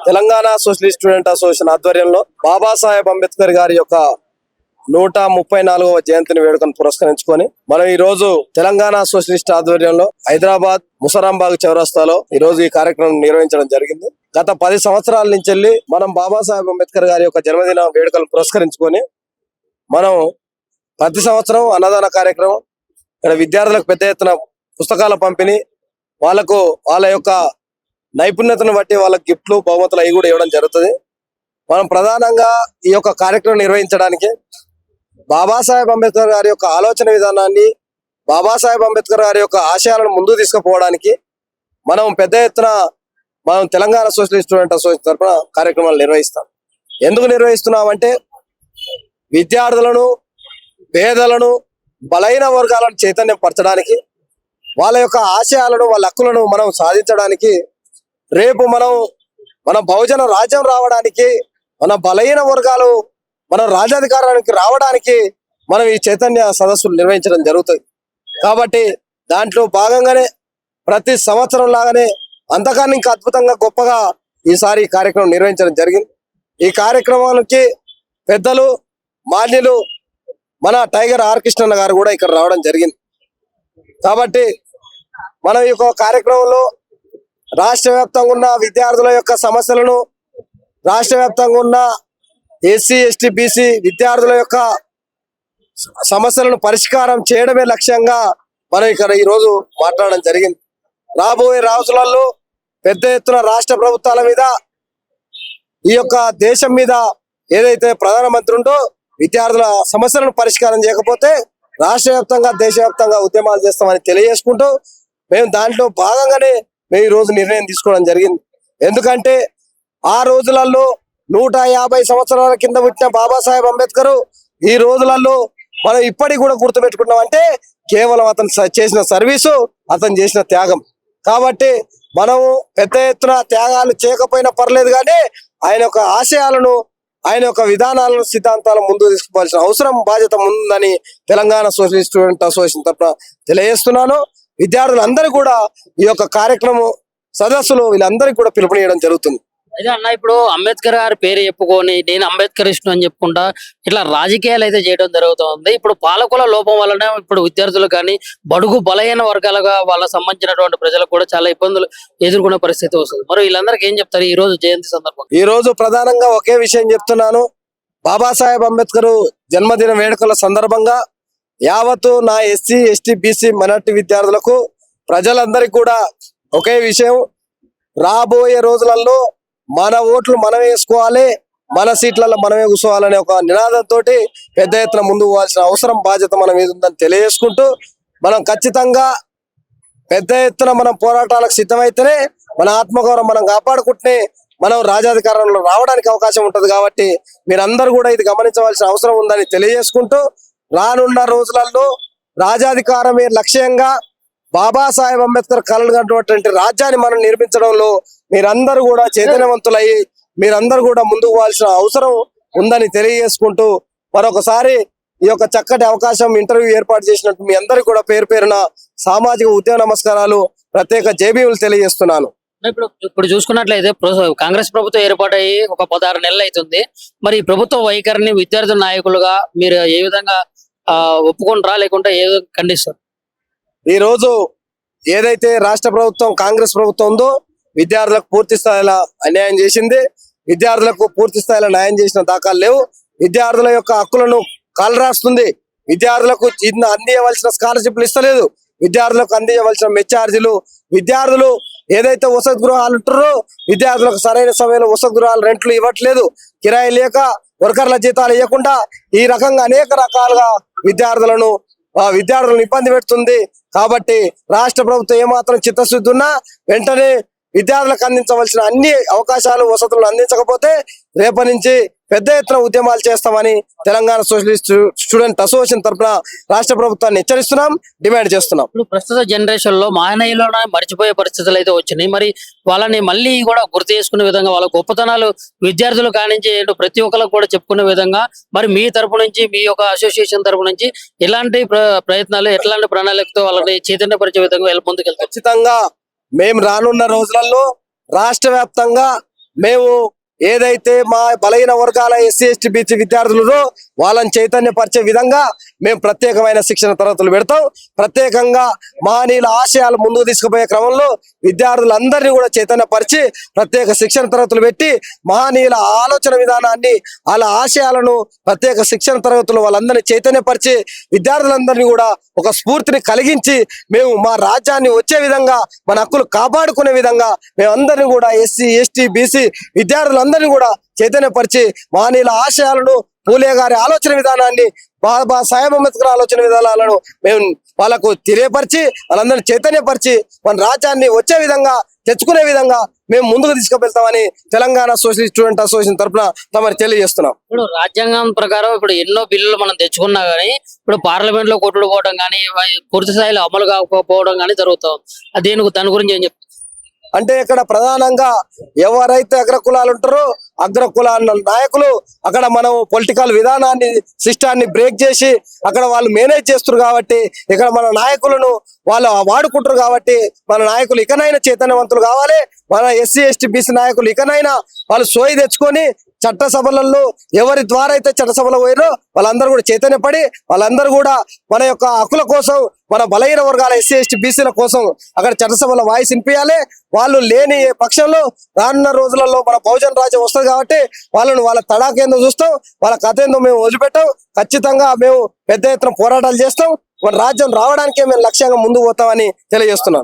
Telangana socialist student association ఆధ్వర్యంలో బాబాసాహెబ్ అంబేద్కర్ గారి యొక్క 134వ జయంతిని వేడుకను పురస్కరించుకొని మనం ఈ రోజు తెలంగాణ సోషలిస్ట్ ఆధ్వర్యంలో హైదరాబాద్ ముసరాంబాగ్ చౌరస్తాలో ఈ రోజు ఈ కార్యక్రమం నిర్వహించడం జరిగింది. గత 10 సంవత్సరాల నుంచి వెళ్ళి మనం బాబాసాహెబ్ అంబేద్కర్ గారి యొక్క జన్మదిన వేడుకలను పురస్కరించుకొని మనం ప్రతి సంవత్సరం అన్నదాన కార్యక్రమం, ఇక్కడ విద్యార్థులకు పెద్ద ఎత్తున పుస్తకాల పంపిణీ, వాళ్ళకు వాళ్ళ యొక్క నైపుణ్యతను బట్టి వాళ్ళకి గిఫ్ట్లు, బహుమతులు అవి కూడా ఇవ్వడం జరుగుతుంది. మనం ప్రధానంగా ఈ యొక్క కార్యక్రమం నిర్వహించడానికి బాబాసాహెబ్ అంబేద్కర్ గారి యొక్క ఆలోచన విధానాన్ని, బాబాసాహెబ్ అంబేద్కర్ గారి యొక్క ఆశయాలను ముందుకు తీసుకుపోవడానికి మనం పెద్ద ఎత్తున మనం తెలంగాణ సోషలిస్ట్ స్టూడెంట్ అసోసియేషన్ తరఫున కార్యక్రమాలు నిర్వహిస్తాం. ఎందుకు నిర్వహిస్తున్నామంటే విద్యార్థులను, పేదలను, బలైన వర్గాలను చైతన్యం పరచడానికి, వాళ్ళ యొక్క ఆశయాలను, వాళ్ళ హక్కులను మనం సాధించడానికి, రేపు మన బహుజన రాజ్యం రావడానికి, మన బలహీన వర్గాలు మన రాజ్యాధికారానికి రావడానికి మనం ఈ చైతన్య సదస్సులు నిర్వహించడం జరుగుతుంది. కాబట్టి దాంట్లో భాగంగానే ప్రతి సంవత్సరం లాగానే అంతకన్నా ఇంకా అద్భుతంగా గొప్పగా ఈసారి ఈ కార్యక్రమం నిర్వహించడం జరిగింది. ఈ కార్యక్రమానికి పెద్దలు, మాన్యులు మన టైగర్ ఆర్ కృష్ణన్న గారు కూడా ఇక్కడ రావడం జరిగింది. కాబట్టి మనం ఈ కార్యక్రమంలో రాష్ట్ర వ్యాప్తంగా ఉన్న విద్యార్థుల యొక్క సమస్యలను, రాష్ట్ర వ్యాప్తంగా ఉన్న ఎస్సీ, ఎస్టీ, బీసీ విద్యార్థుల యొక్క సమస్యలను పరిష్కారం చేయడమే లక్ష్యంగా మనం ఇక్కడ ఈరోజు మాట్లాడడం జరిగింది. రాబోయే రోజులలో పెద్ద ఎత్తున రాష్ట్ర ప్రభుత్వాల మీద, ఈ యొక్క దేశం మీద ఏదైతే ప్రధానమంత్రి ఉందో విద్యార్థుల సమస్యలను పరిష్కారం చేయకపోతే రాష్ట్ర వ్యాప్తంగా, దేశవ్యాప్తంగా ఉద్యమాలు చేస్తామని తెలియజేసుకుంటూ మేము దాంట్లో భాగంగానే మేము ఈ రోజు నిర్ణయం తీసుకోవడం జరిగింది. ఎందుకంటే ఆ రోజులలో 150 సంవత్సరాల కింద పుట్టిన బాబాసాహెబ్ అంబేద్కర్ ఈ రోజులలో మనం ఇప్పటికి కూడా గుర్తుపెట్టుకున్నాం అంటే కేవలం అతను చేసిన సర్వీసు, అతను చేసిన త్యాగం. కాబట్టి మనము పెద్ద ఎత్తున త్యాగాలు చేయకపోయినా పర్లేదు, కానీ ఆయన యొక్క ఆశయాలను, ఆయన యొక్క విధానాలను, సిద్ధాంతాలను ముందుకు తీసుకోవాల్సిన అవసరం, బాధ్యత ఉందని తెలంగాణ సోషలిస్ట్ స్టూడెంట్ అసోసియేషన్ తరఫున తెలియజేస్తున్నాను. విద్యార్థులందరూ కూడా ఈ యొక్క కార్యక్రమం సదస్సులు వీళ్ళందరికీ కూడా పిలుపునియడం జరుగుతుంది. అయితే అన్న, ఇప్పుడు అంబేద్కర్ గారి పేరు చెప్పుకొని నేను అంబేద్కరిస్టు అని చెప్పుకుంటా ఇట్లా రాజకీయాలు అయితే చేయడం జరుగుతుంది. ఇప్పుడు పాలకుల లోపం వలన ఇప్పుడు విద్యార్థులు కానీ, బడుగు బలహీన వర్గాలుగా వాళ్ళ సంబంధించినటువంటి ప్రజలకు కూడా చాలా ఇబ్బందులు ఎదుర్కొనే పరిస్థితి వస్తుంది. మరి వీళ్ళందరికీ ఏం చెప్తారు ఈ రోజు జయంతి సందర్భంగా? ఈ రోజు ప్రధానంగా ఒకే విషయం చెప్తున్నాను. బాబాసాహెబ్ అంబేద్కర్ జన్మదిన వేడుకల సందర్భంగా యావత్తు నా ఎస్సీ, ఎస్టీ, బీసీ మైనారిటీ విద్యార్థులకు, ప్రజలందరికీ కూడా ఒకే విషయం, రాబోయే రోజులలో మన ఓట్లు మనం వేసుకోవాలి, మన సీట్లలో మనమే కూర్చోవాలనే ఒక నినాదంతో పెద్ద ఎత్తున ముందుకు పోవాల్సిన అవసరం, బాధ్యత మన మీద ఉందని తెలియజేసుకుంటూ మనం ఖచ్చితంగా పెద్ద ఎత్తున మనం పోరాటాలకు సిద్ధమైతేనే మన ఆత్మగౌరవం మనం కాపాడుకుంటే మనం రాజ్యాధికారంలో రావడానికి అవకాశం ఉంటుంది. కాబట్టి మీరందరూ కూడా ఇది గమనించవలసిన అవసరం ఉందని తెలియజేసుకుంటూ రానున్న రోజులలో రాజ్యాధికారమే లక్ష్యంగా బాబాసాహెబ్ అంబేద్కర్ కలలు కంటున్నటువంటి రాజ్యాన్ని మనం నిర్మించడంలో మీరందరూ కూడా చైతన్యవంతులయ్యి మీరందరూ కూడా ముందుకు పోవాల్సిన అవసరం ఉందని తెలియజేసుకుంటూ మరొకసారి ఈ యొక్క చక్కటి అవకాశం, ఇంటర్వ్యూ ఏర్పాటు చేసినట్టు మీ అందరికీ కూడా పేరు పేరున సామాజిక ఉద్యమ నమస్కారాలు, ప్రత్యేక జేబీలు తెలియజేస్తున్నాను. ఇప్పుడు చూసుకున్నట్లయితే కాంగ్రెస్ ప్రభుత్వం ఏర్పాటయ్యి ఒక 16 నెలలు అవుతుంది. మరి ఈ ప్రభుత్వ వైఖరిని విద్యార్థి నాయకులుగా మీరు ఏ విధంగా ఒప్పుకుంటారా, లేకుంటే ఏ ఖండిస్తారు? ఈ రోజు ఏదైతే రాష్ట్ర ప్రభుత్వం, కాంగ్రెస్ ప్రభుత్వం ఉందో విద్యార్థులకు పూర్తి స్థాయిలో అన్యాయం చేసింది. విద్యార్థులకు పూర్తి స్థాయిలో న్యాయం చేసిన దాఖలు లేవు. విద్యార్థుల యొక్క హక్కులను కాలరాస్తుంది. విద్యార్థులకు అందించవలసిన స్కాలర్షిప్లు ఇస్తలేదు. విద్యార్థులకు అందించవలసిన మెచ్చార్జీలు, విద్యార్థులు ఏదైతే వసతి గృహాలు ఉంటారో విద్యార్థులకు సరైన సమయంలో వసతి గృహాలు రెంట్లు ఇవ్వట్లేదు. కిరాయి లేక వర్కర్ల జీతాలు ఇవ్వకుండా ఈ రకంగా అనేక రకాలుగా విద్యార్థులను ఇబ్బంది పెడుతుంది. కాబట్టి రాష్ట్ర ప్రభుత్వం ఏమాత్రం చిత్తశుద్ధి ఉన్నా వెంటనే విద్యార్థులకు అందించవలసిన అన్ని అవకాశాలు, వసతులను అందించకపోతే రేపటి నుంచి పెద్ద ఎత్తున ఉద్యమాలు చేస్తామని తెలంగాణ సోషలిస్ట్ స్టూడెంట్ అసోసియేషన్ తరఫున రాష్ట్ర ప్రభుత్వాన్ని హెచ్చరిస్తున్నాం, డిమాండ్ చేస్తున్నాం. ఇప్పుడు ప్రస్తుత జనరేషన్ లో మానవులను మర్చిపోయే పరిస్థితులు అయితే వచ్చినాయి. మరి వాళ్ళని మళ్ళీ కూడా గుర్తు చేసుకునే విధంగా, వాళ్ళ గొప్పతనాలు విద్యార్థులు కానించి ప్రతి ఒక్కరికి కూడా చెప్పుకునే విధంగా మరి మీ తరపు నుంచి, మీ యొక్క అసోసియేషన్ తరపు నుంచి ఎలాంటి ప్రయత్నాలు, ఎట్లాంటి ప్రణాళికతో వాళ్ళని చైతన్యపరిచే విధంగా ముందుకెళ్తారు? ఖచ్చితంగా మేము రానున్న రోజులలో రాష్ట్ర వ్యాప్తంగా మేము ఏదైతే మా బలహీన వర్గాల ఎస్సీ ఎస్టీ బీసీ విద్యార్థులతో వాళ్ళని చైతన్యపరిచే విధంగా మేము ప్రత్యేకమైన శిక్షణ తరగతులు పెడతాం. ప్రత్యేకంగా మహనీయుల ఆశయాలు ముందుకు తీసుకుపోయే క్రమంలో విద్యార్థులందరినీ కూడా చైతన్యపరిచి ప్రత్యేక శిక్షణ తరగతులు పెట్టి మహనీయుల ఆలోచన విధానాన్ని వాళ్ళ ఆశయాలను ప్రత్యేక శిక్షణ తరగతులు వాళ్ళందరినీ చైతన్యపరిచి విద్యార్థులందరినీ కూడా ఒక స్ఫూర్తిని కలిగించి మేము మా రాజ్యాన్ని వచ్చే విధంగా మన హక్కులు కాపాడుకునే విధంగా మేమందరినీ కూడా ఎస్సీ ఎస్టీ బీసీ విద్యార్థులందరినీ కూడా చైతన్యపరిచి మహనీయుల ఆశయాలను పూలే గారి ఆలోచన విధానాన్ని బాబా సాహెబ్ అంబేద్కర్ ఆలోచన విధానాలను మేము వాళ్ళకు తెలియపరిచి వాళ్ళందరినీ చైతన్యపరిచి మన రాజ్యాన్ని వచ్చే విధంగా తెచ్చుకునే విధంగా మేము ముందుకు తీసుకువెళ్తామని తెలంగాణ సోషలిస్ట్ స్టూడెంట్ అసోసియేషన్ తరఫున తమరు తెలియజేస్తున్నాం. ఇప్పుడు రాజ్యాంగం ప్రకారం ఇప్పుడు ఎన్నో బిల్లులు మనం తెచ్చుకున్నా గానీ ఇప్పుడు పార్లమెంట్ లో కొట్టుకుపోవడం కానీ పూర్తి స్థాయిలో అమలు కాకపోవడం కానీ జరుగుతుంది. దాని గురించి ఏం చెప్తారు? అంటే ఇక్కడ ప్రధానంగా ఎవరైతే అగ్రకులాలు ఉంటారో అగ్రకులాల నాయకులు అక్కడ మనం పొలిటికల్ విధానాన్ని సిస్టాన్ని బ్రేక్ చేసి అక్కడ వాళ్ళు మేనేజ్ చేస్తారు కాబట్టి ఇక్కడ మన నాయకులను వాళ్ళు వాడుకుంటారు కాబట్టి మన నాయకులు ఇకనైనా చైతన్యవంతులు కావాలి. మన ఎస్సీ ఎస్టీ బీసీ నాయకులు ఇకనైనా వాళ్ళు సోయి తెచ్చుకొని చట్టసభలలో ఎవరి ద్వారా అయితే చట్టసభలో పోయినో వాళ్ళందరూ కూడా చైతన్యపడి వాళ్ళందరూ కూడా మన యొక్క హక్కుల కోసం మన బలహీన వర్గాల ఎస్సీ ఎస్టీ బీసీల కోసం అక్కడ చట్టసభలో వాయిస్ వినిపించాలి. వాళ్ళు లేని పక్షంలో రానున్న రోజులలో మన బహుజన రాజ్యం వస్తుంది కాబట్టి వాళ్ళ తడాకేందో చూస్తాం, వాళ్ళ కథ ఏందో మేము వదిలిపెట్టాం. ఖచ్చితంగా మేము పెద్ద ఎత్తున పోరాటాలు చేస్తాం. మన రాజ్యం రావడానికే మేము లక్ష్యంగా ముందుకు పోతామని తెలియజేస్తున్నాం.